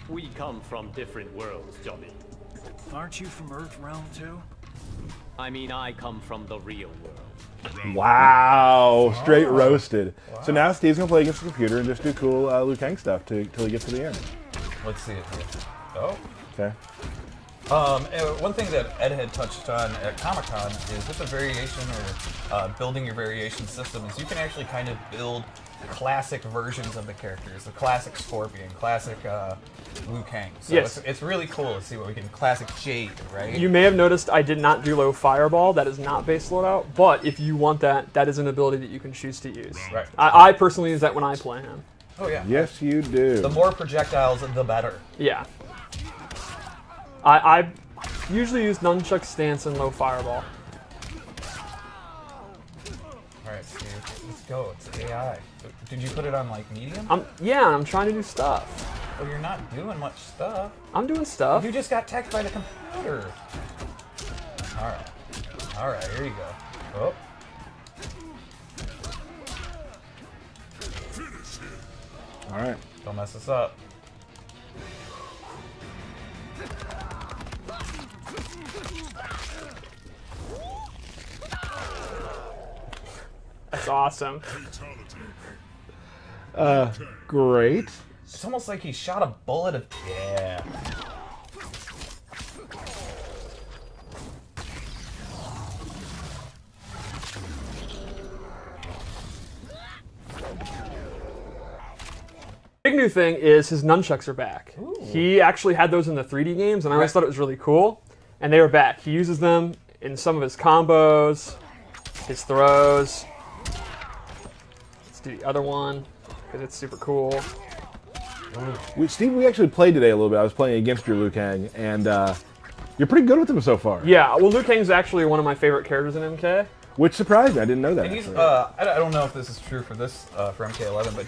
We come from different worlds, Johnny. Aren't you from Earth Realm too? I mean, I come from the real world. Wow, straight roasted. Wow. So now Steve's gonna play against the computer and just do cool Liu Kang stuff till he gets to the end. Let's see it here. Oh. Okay. One thing that Ed had touched on at Comic-Con is with the variation or building your variation system is you can actually kind of build classic versions of the characters. The classic Scorpion, classic Liu Kang. So yes. It's really cool to see what we can. Classic Jade, right? You may have noticed I did not do low fireball. That is not base loadout. But if you want that, that is an ability that you can choose to use. Right. I personally use that when I play him. Oh yeah. Yes, you do. The more projectiles, the better. Yeah. I usually use nunchuck stance and low fireball. Alright, Steve, let's go. It's AI. Did you put it on like medium? Yeah, I'm trying to do stuff. Oh, you're not doing much stuff. I'm doing stuff. You just got teched by the computer. Alright. Alright, here you go. Oh. Alright. Don't mess us up. That's awesome. Great. It's almost like he shot a bullet of... Yeah. Big new thing is his nunchucks are back. Ooh. He actually had those in the 3D games, and I always thought it was really cool. And they are back. He uses them in some of his combos, his throws. Let's do the other one, because it's super cool. Steve, we actually played today a little bit. I was playing against your Liu Kang, and you're pretty good with him so far. Yeah, well, Liu Kang's actually one of my favorite characters in MK. Which surprised me. I didn't know that. And he's, I don't know if this is true for this for MK11, but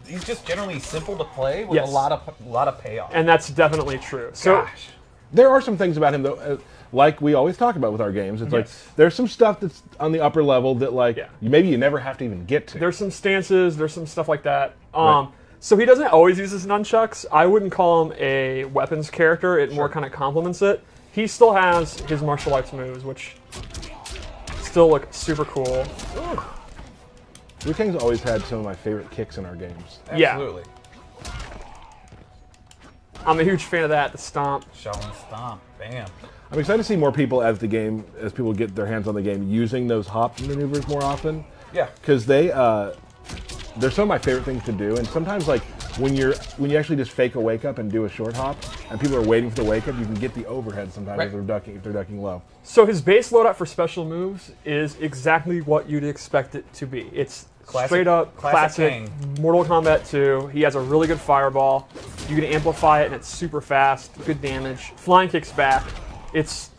he's just generally simple to play with yes. a lot of payoff. And that's definitely true. So, gosh. There are some things about him though, like we always talk about with our games. It's yes. like there's some stuff that's on the upper level that like maybe you never have to even get to. There's some stances. There's some stuff like that. Right. So he doesn't always use his nunchucks. I wouldn't call him a weapons character. It more kind of complements it. He still has his martial arts moves, which still look super cool. Liu Kang's always had some of my favorite kicks in our games. Absolutely. Yeah. I'm a huge fan of that. The stomp. Shaolin stomp. Bam. I'm excited to see more people as people get their hands on the game, using those hop maneuvers more often. Yeah. Because they're some of my favorite things to do, and sometimes like when you actually just fake a wake up and do a short hop, and people are waiting for the wake up, you can get the overhead sometimes if they're ducking low. So his base loadout for special moves is exactly what you'd expect it to be. It's straight up classic Mortal Kombat 2. He has a really good fireball. You can amplify it, and it's super fast, good damage. Flying kick's back. It's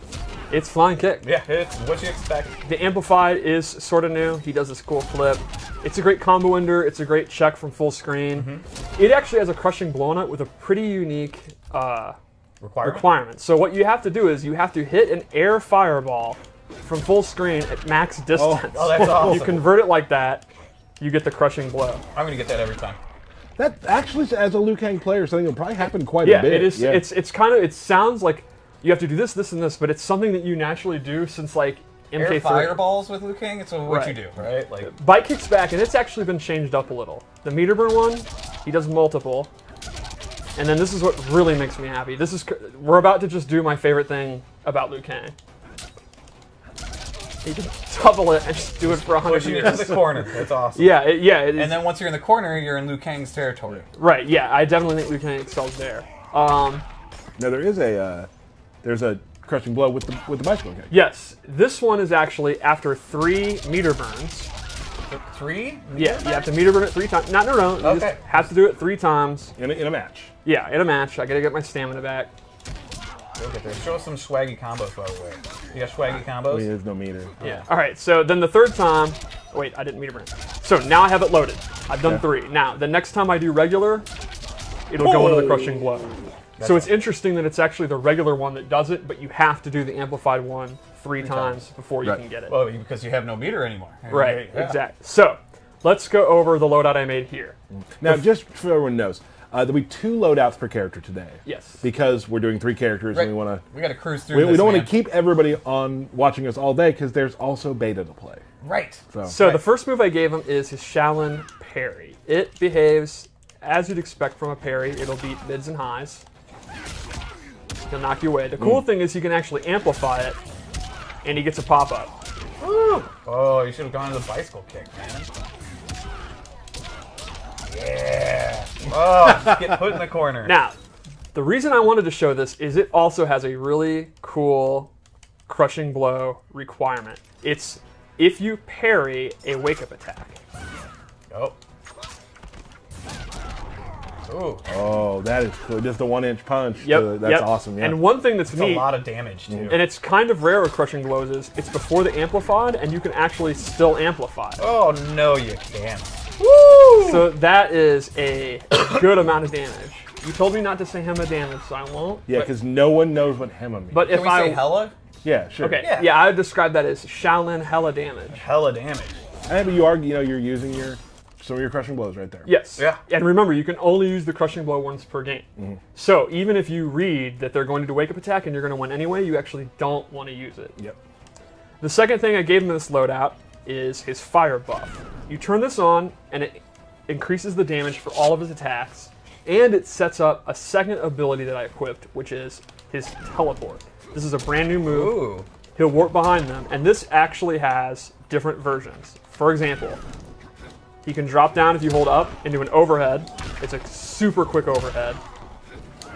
flying kick. Yeah, it's what you expect. The amplified is sort of new. He does this cool flip. It's a great combo ender. It's a great check from full screen. It actually has a crushing blow on it with a pretty unique requirement. So what you have to do is you have to hit an air fireball from full screen at max distance. Oh, that's awesome. You convert it like that, you get the crushing blow. I'm gonna get that every time. That actually, as a Liu Kang player, something will probably happen quite a bit. It is. Yeah, it's kind of. It sounds like you have to do this, this, and this, but it's something that you naturally do since like MK3. Air fireballs with Liu Kang. It's what you do, right? Like bite kicks back, and it's actually been changed up a little. The meter burn one, he does multiple, and then this is what really makes me happy. We're about to just do my favorite thing about Liu Kang. You just double it and just do it for 100 pushing years. it to the corner. That's awesome. Yeah, it is. And then once you're in the corner, you're in Liu Kang's territory. Right. Yeah, I definitely think Liu Kang excels there. Now there is there's a crushing blow with the bicycle kick. Yes, this one is actually after 3 meter burns. 3? Yeah, you have to meter burn it 3 times. Not in a row. You just have to do it 3 times. In a match. Yeah, in a match. I gotta get my stamina back. Look at this. Show us some swaggy combos, by the way. You got swaggy combos? There's no meter. Yeah. All right. So then the 3rd time. Wait, I didn't meter burn. So now I have it loaded. I've done 3. Now the next time I do regular, it'll go into the crushing blow. So it's interesting that it's actually the regular one that does it, but you have to do the amplified one 3 times before you can get it. Well, because you have no meter anymore. Right. Exactly. So let's go over the loadout I made here. Now, just so everyone knows, There'll be 2 loadouts per character today. Yes. Because we're doing 3 characters and we want to... We got to cruise through We don't want man. to keep everybody on watching us all day because there's also beta to play. Right. So the first move I gave him is his Shaolin parry. It behaves as you'd expect from a parry. It'll beat mids and highs. He'll knock you away. The cool thing is he can actually amplify it, and he gets a pop-up. Oh, you should have gone to the bicycle kick, man. Yeah. Oh, just get put in the corner. Now, the reason I wanted to show this is it also has a really cool crushing blow requirement. It's if you parry a wake-up attack. Oh. Ooh. Oh, that is cool. Just a 1-inch punch. Yep. That's awesome. Yeah. And one thing that's It's neat, a lot of damage, too. and it's kind of rare with crushing blows, is it's before the amplified, and you can actually still amplify it. Oh, no, you can't. Woo! So that is a good amount of damage. You told me not to say Hema damage, so I won't. Yeah, because no one knows what Hema means. But Can if we say hella? yeah, sure. Okay, Yeah. yeah, I would describe that as Shaolin hella damage. Hella damage. And but you are, you're using some of your crushing blows right there. Yes. Yeah. And remember, you can only use the crushing blow once per game. So even if you read that they're going to do wake up attack and you're going to win anyway, you actually don't want to use it. Yep. The second thing I gave him in this loadout is his fire buff. You turn this on and it increases the damage for all of his attacks, and it sets up a second ability that I equipped, which is his teleport. This is a brand new move. Ooh. He'll warp behind them, and this actually has different versions. For example, he can drop down if you hold up and do an overhead. It's a super quick overhead.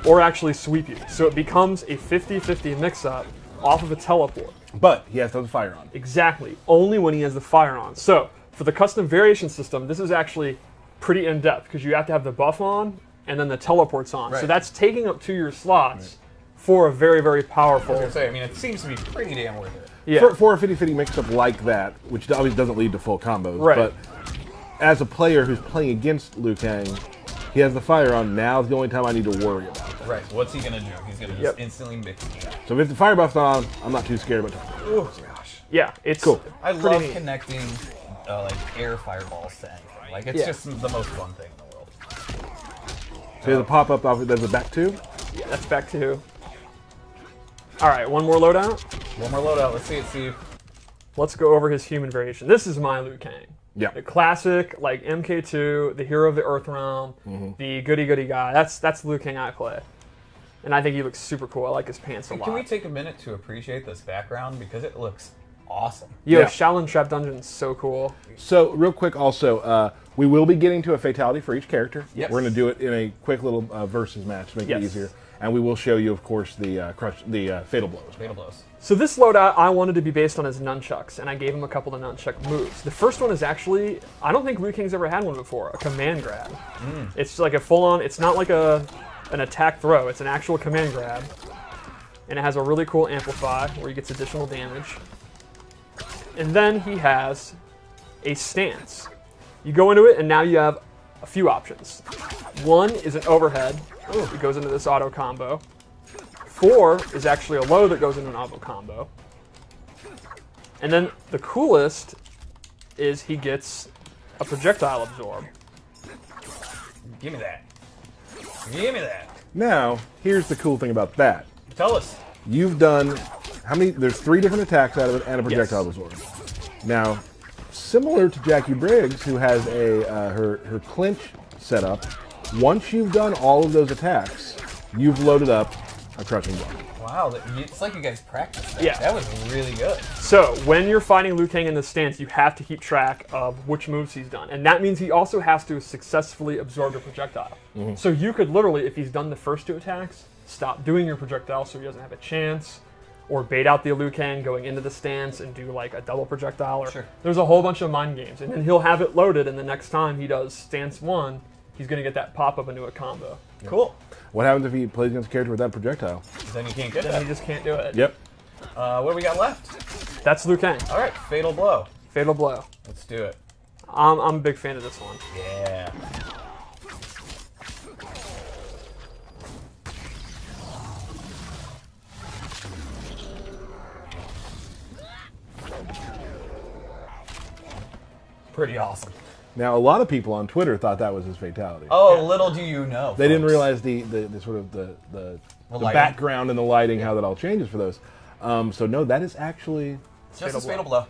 Or actually sweep you. So it becomes a 50-50 mix-up off of a teleport. But he has to have the fire on. Exactly. Only when he has the fire on. So for the custom variation system, this is actually pretty in-depth because you have to have the buff on and then the teleport's on. Right. So that's taking up 2 of your slots for a very, very powerful... I was gonna say, I mean, it seems to be pretty damn worth it. Yeah. For a 50-50 mix-up like that, which obviously doesn't lead to full combos, Right. but as a player who's playing against Liu Kang, he has the fire on. Now's the only time I need to worry about that. Right. What's he gonna do? He's gonna just instantly mix it. So if the fire buff's on, I'm not too scared about it. Oh gosh. Yeah, it's Cool. I pretty love neat. connecting like air fireballs to anything. Like it's just the most fun thing in the world. So he has a pop-up off it. There's a back 2. Yeah, that's back to... All right, one more loadout. One more loadout. Let's see it, Steve. Let's go over his human variation. This is my Liu Kang. Yeah. The classic, like MK2, the hero of the Earth Realm, the goody-goody guy. That's the Liu Kang I play. And I think he looks super cool. I like his pants a lot. Can we take a minute to appreciate this background because it looks awesome? Yo, Yeah. Shaolin Trap Dungeon's so cool. So real quick also, we will be getting to a fatality for each character. Yes. We're going to do it in a quick little versus match to make it easier. And we will show you, of course, the fatal blows. Fatal blows. So this loadout I wanted to be based on his nunchucks, and I gave him a couple of nunchuck moves. The first one is actually, I don't think Liu Kang's ever had one before, a command grab. It's like a full-on, it's not like an attack throw, it's an actual command grab. And it has a really cool amplify where he gets additional damage. And then he has a stance. You go into it and now you have a few options. One is an overhead. It goes into this auto combo. 4 is actually a low that goes into an auto combo. And then the coolest is he gets a projectile absorb. Give me that. Give me that. Now, here's the cool thing about that. Tell us. You've done how many? There's 3 different attacks out of it and a projectile Yes. absorb. Now, similar to Jackie Briggs, who has a her clinch set up, once you've done all of those attacks, you've loaded up a crushing blow. Wow, it's like you guys practiced that. Yeah. That was really good. So when you're fighting Liu Kang in this stance, you have to keep track of which moves he's done. And that means he also has to successfully absorb a projectile. So you could literally, if he's done the first 2 attacks, stop doing your projectile so he doesn't have a chance, or bait out the Liu Kang going into the stance and do like a double projectile. Or, There's a whole bunch of mind games. And then he'll have it loaded, and the next time he does stance 1, he's going to get that pop-up into a combo. Cool. What happens if he plays against a character without projectile? Then you can't get Then that. he just can't do it. Yep. What do we got left? That's Liu Kang. All right, fatal blow. Fatal blow. Let's do it. I'm a big fan of this one. Yeah. Pretty awesome. Now, a lot of people on Twitter thought that was his fatality. Oh, little do you know. They didn't folks. realize the sort of the background and the lighting, how that all changes for those. So no, that is actually just a fatal blow.